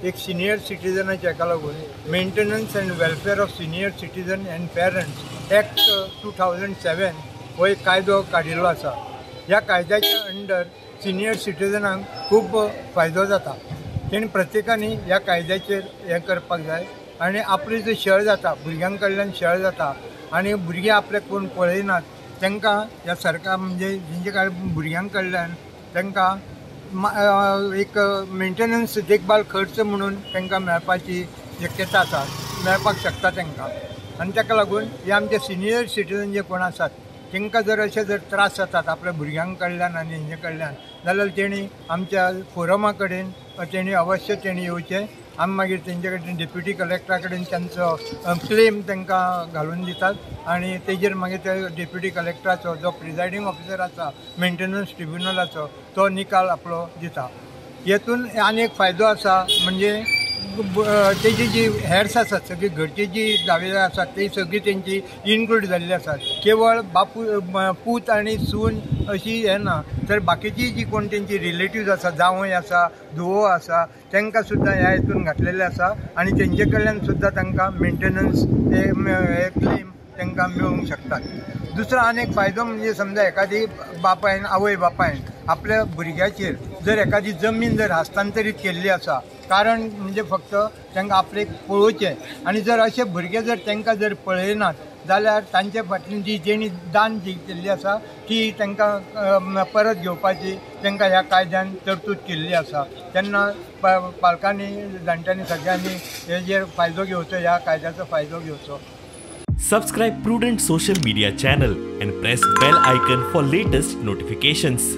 एक सिनियर सिटीजनाच्या हेका लागून maintenance and welfare of senior citizen and parents act 2007 हो एक कायदो काडिल्लो आसा. ह्या कायद्याच्या अंडर सिनियर सिटीजनांक खूब फायदो जाता. तेणी प्रत्येकानी ह्या कायद्याचेर हें करपाक जाय आनी आपली जो छळ जाता भुरग्यां कडल्यान छळ जाता आनी भुरगे आपले कोण पळयनात तांकां ह्या सरकार म्हणजे जेंचे कडेन भुरग्यां कडल्यान तांकां एक मेंटेनन्स देखभाल खर्च म्हणून तांकां मेळपाची शक्यता आसा, मेळपाक शकता तांकां. आनी ताका लागून हे आमचे सिनियर सिटीजन जे कोण आसात तांकां जर अशे जर त्रास जातात आपल्या भुरग्यां कडल्यान आनी हेंचे कडल्यान जाल्यार तेणी आमच्या फोरमा कडेन तेणी अवश्य तेणी येवचें. आमी मागीर तेंचे कडेन डेप्युटी कलेक्टरा कडेन तांचो क्लेम तांकां घालून दितात आनी तेजेर मागीर ते डेप्युटी कलेक्टराचो जो प्रिजायडींग ऑफिसर आसा मेंटेनन्स ट्रिब्युनलाचो तो निकाल आपलो दिता. हेतून आनी एक फायदो आसा म्हणजे तेजी जी हेड्स आसात सगळी घरची जी दावेदार आसात ती सगळी तेंची इन्क्लूड जाल्ली आसात. केवळ पूत आनी सून अशी हें ना तर बाकीची जी कोण तेंची रिलेटिव्ज आसा जावय आसा धुवो आसा तांकां सुद्दां ह्या हितून घातलेले आसा आनी तेंचे कडल्यान सुद्दां तांकां मेंटेनन्स हे क्लेम तांकां मेळूंक शकतात. दुसरो आनी एक फायदो म्हणजे समजा एखादी बापायन आवय बापायन आपल्या भुरग्याचेर जर एखादी जमीन जर हस्तांतरीत केल्ली आसा कारण म्हणजे फक्त तांकां आपले पळोवचें आनी जर अशे भुरगे जर तांकां जर पळयनात जाल्यार तांचे फाटल्यान जी जेणी दान जी केल्ली आसा ती तांकां परत घेवपाची तांकां ह्या कायद्यान तरतूद केल्ली आसा. तेन्ना पालकांनी जाणट्यांनी सगळ्यांनी हेजेर फायदो घेवचो, ह्या कायद्याचो फायदो घेवचो. Subscribe Prudent social media channel and press bell icon for latest notifications.